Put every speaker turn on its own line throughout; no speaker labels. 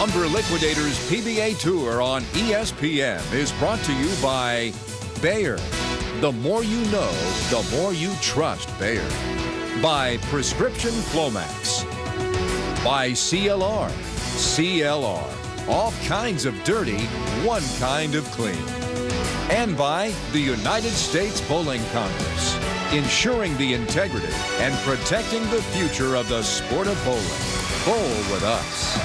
Lumber Liquidators PBA Tour on ESPN is brought to you by Bayer. The more you know, the more you trust Bayer. By Prescription Flomax. By CLR. CLR. All kinds of dirty, one kind of clean. And by the United States Bowling Congress, ensuring the integrity and protecting the future of the sport of bowling. Bowl with us.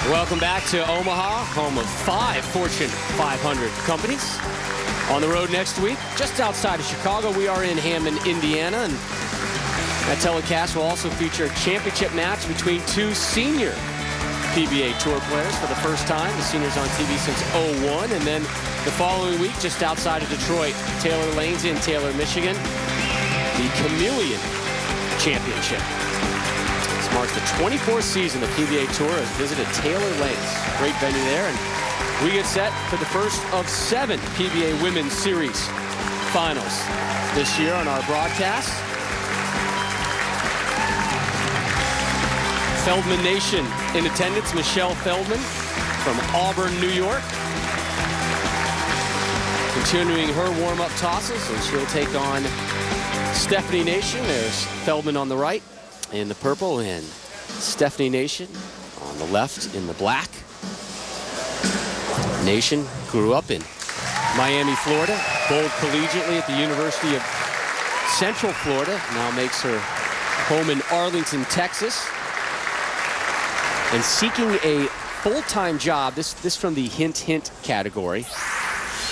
Welcome back to Omaha, home of 5 Fortune 500 companies. On the road next week, just outside of Chicago, we are in Hammond, Indiana. And that telecast will also feature a championship match between 2 senior PBA Tour players for the first time. The seniors on TV since '01. And then the following week, just outside of Detroit, Taylor Lanes in Taylor, Michigan. The Chameleon Championship. This marks the 24th season the PBA Tour has visited Taylor Lanes. Great venue there. And we get set for the first of 7 PBA Women's Series finals this year on our broadcast. Feldman Nation in attendance. Michelle Feldman from Auburn, New York. Continuing her warm-up tosses, and she'll take on Stefanie Nation. There's Feldman on the right in the purple, and Stefanie Nation on the left in the black. Nation grew up in Miami, Florida, bowled collegiately at the University of Central Florida, now makes her home in Arlington, Texas. And seeking a full-time job, this from the hint category,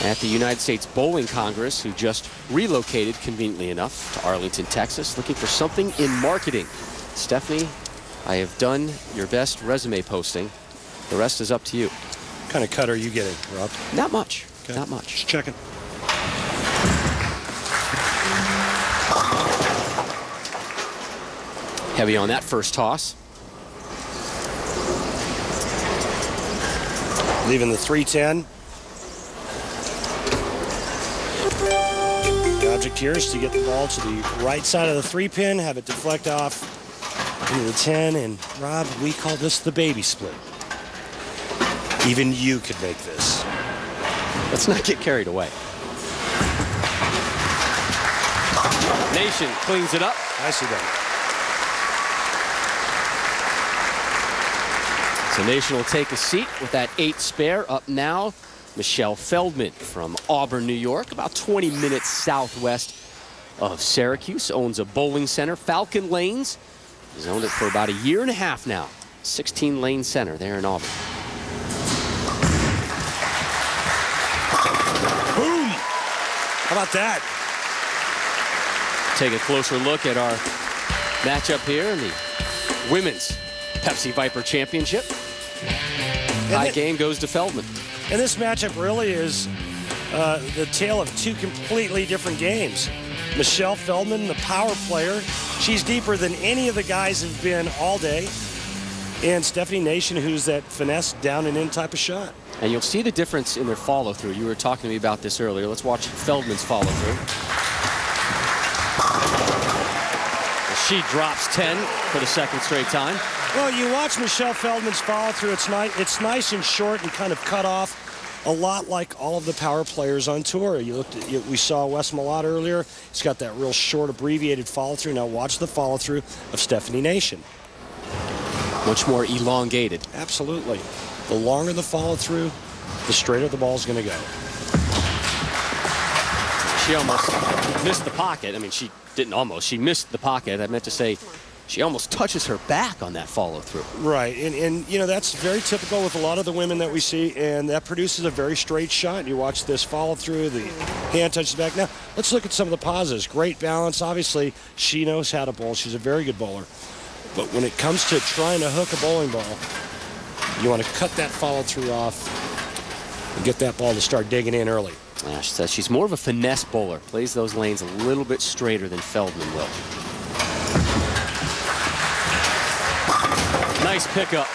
at the United States Bowling Congress, who just relocated, conveniently enough, to Arlington, Texas, looking for something in marketing. Stefanie, I have done your best resume posting. The rest is up to you.
What kind of cut are you getting, Rob?
Not much.
Okay.
Not much.
Just checking.
Heavy on that first toss.
Leaving the 310. The object here is to get the ball to the right side of the 3-pin, have it deflect off into the 10, and Rob, we call this the baby split. Even you could make this.
Let's not get carried away. Nation cleans it up.
Nicely done.
So Nation will take a seat with that 8 spare. Up now, Michelle Feldman from Auburn, New York, about 20 minutes southwest of Syracuse. Owns a bowling center, Falcon Lanes. He's owned it for about 1.5 years now. 16-lane center there in Auburn.
Boom! How about that?
Take a closer look at our matchup here in the Women's Pepsi Viper Championship. High game goes to Feldman.
And this matchup really is the tale of 2 completely different games. Michelle Feldman, the power player, she's deeper than any of the guys have been all day. And Stefanie Nation, who's that finesse down and in type of shot.
And you'll see the difference in their follow-through. You were talking to me about this earlier. Let's watch Feldman's follow-through. She drops 10 for the 2nd straight time.
Well, you watch Michelle Feldman's follow-through. It's nice and short and kind of cut off, a lot like all of the power players on tour. We saw Wes Malott earlier. He's got that real short, abbreviated follow-through. Now watch the follow-through of Stefanie Nation.
Much more elongated.
Absolutely. The longer the follow-through, the straighter the ball's going to go.
She almost missed the pocket. I mean, she didn't almost. She missed the pocket. I meant to say she almost touches her back on that follow-through.
Right, and you know, that's very typical with a lot of the women that we see, and that produces a very straight shot. You watch this follow-through, the hand touches back. Now, let's look at some of the positives. Great balance. Obviously, she knows how to bowl. She's a very good bowler. But when it comes to trying to hook a bowling ball, you want to cut that follow-through off and get that ball to start digging in early.
Yeah, she says she's more of a finesse bowler. Plays those lanes a little bit straighter than Feldman will. Nice pickup.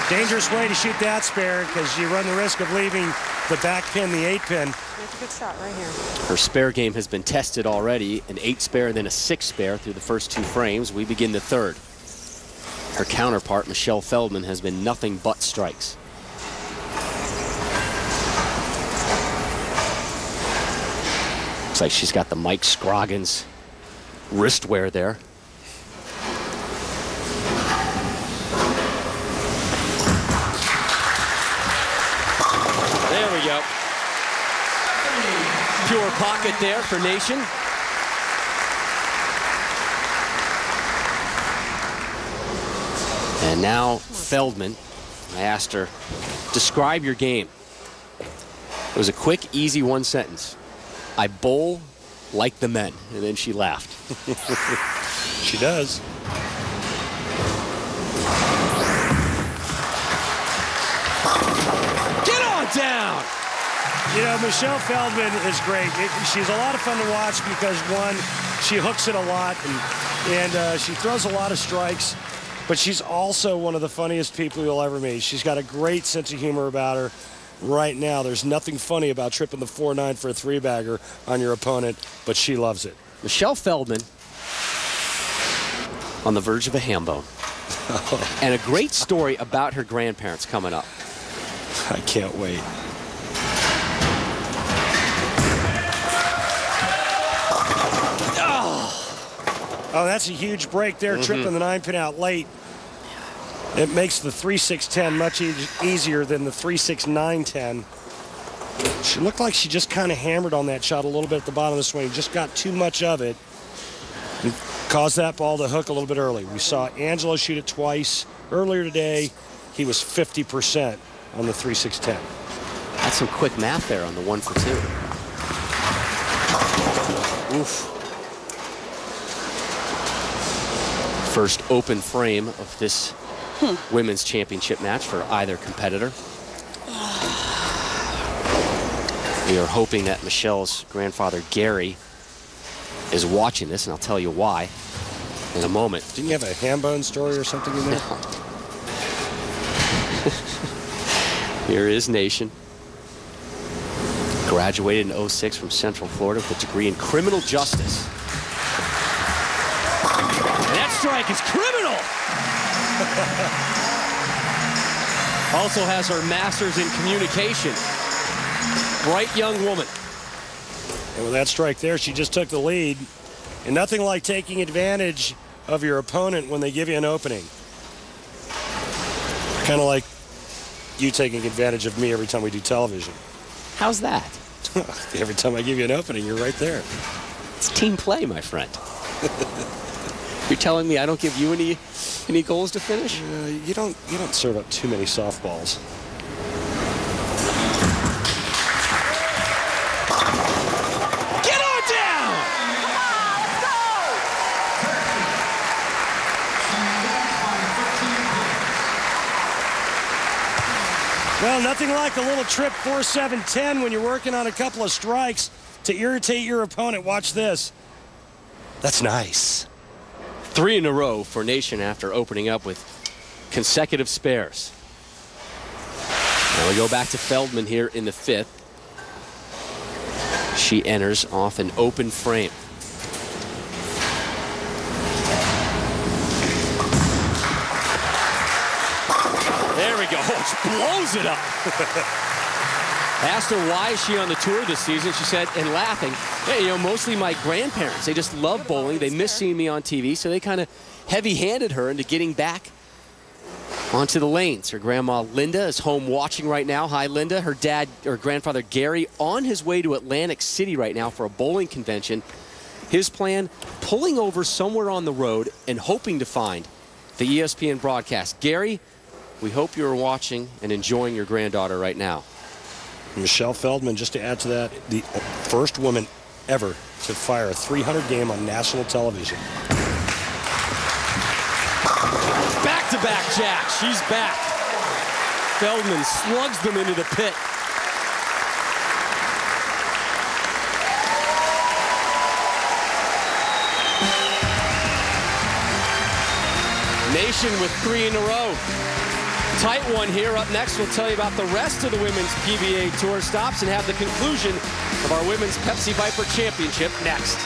Dangerous way to shoot that spare because you run the risk of leaving the back pin, the 8-pin.
That's a good shot right here.
Her spare game has been tested already. An 8 spare, then a 6 spare through the first 2 frames. We begin the 3rd. Her counterpart, Michelle Feldman, has been nothing but strikes. Looks like she's got the Mike Scroggins wristwear there. There we go. Pure pocket there for Nation. And now Feldman, I asked her, describe your game. It was a quick, easy one sentence. I bowl like the men. And then she laughed.
She does.
Get on down!
You know, Michelle Feldman is great. She's a lot of fun to watch because, one, she hooks it a lot and she throws a lot of strikes, but she's also one of the funniest people you'll ever meet. She's got a great sense of humor about her. Right now, there's nothing funny about tripping the 4-9 for a three-bagger on your opponent, but she loves it.
Michelle Feldman on the verge of a ham bone. And a great story about her grandparents coming up.
I can't wait. Oh, that's a huge break there, tripping the 9-pin out late. It makes the 3-6-10 much easier than the 3-6-9-10. She looked like she just kind of hammered on that shot a little bit at the bottom of the swing. Just got too much of it and caused that ball to hook a little bit early. We saw Angelo shoot it twice earlier today. He was 50% on the 3-6-10.
That's some quick math there on the 1 for 2. Oof. First open frame of this women's championship match for either competitor. We are hoping that Michelle's grandfather, Gary, is watching this, and I'll tell you why in a moment.
Didn't you have a ham bone story or something in there?
Here is Nation. Graduated in '06 from Central Florida with a degree in criminal justice. And that strike is criminal! Also has her master's in communication. Bright young woman.
And with that strike there, she just took the lead. And nothing like taking advantage of your opponent when they give you an opening. Kind of like you taking advantage of me every time we do television.
How's that?
Every time I give you an opening, you're right there.
It's team play, my friend. You're telling me I don't give you any goals to finish?
You don't serve up too many softballs.
Get on down!
Come on, let's go!
Well, nothing like a little trip 4-7-10 when you're working on a couple of strikes to irritate your opponent. Watch this. That's nice.
3 in a row for Nation after opening up with consecutive spares. Now we go back to Feldman here in the 5th. She enters off an open frame. There we go. She blows it up. Asked her why is she on the tour this season. She said, and laughing, hey, you know, mostly my grandparents. They just love bowling. They miss seeing me on TV, so they kind of heavy-handed her into getting back onto the lanes. Her grandma, Linda, is home watching right now. Hi, Linda. Her dad, or grandfather, Gary, on his way to Atlantic City right now for a bowling convention. His plan, pulling over somewhere on the road and hoping to find the ESPN broadcast. Gary, we hope you're watching and enjoying your granddaughter right now.
Michelle Feldman, just to add to that, the first woman ever to fire a 300 game on national television.
Back-to-back jack. She's back. Feldman slugs them into the pit. Nation with 3 in a row. Tight one here. Up next, we'll tell you about the rest of the women's PBA Tour stops and have the conclusion of our Women's Pepsi Viper Championship next.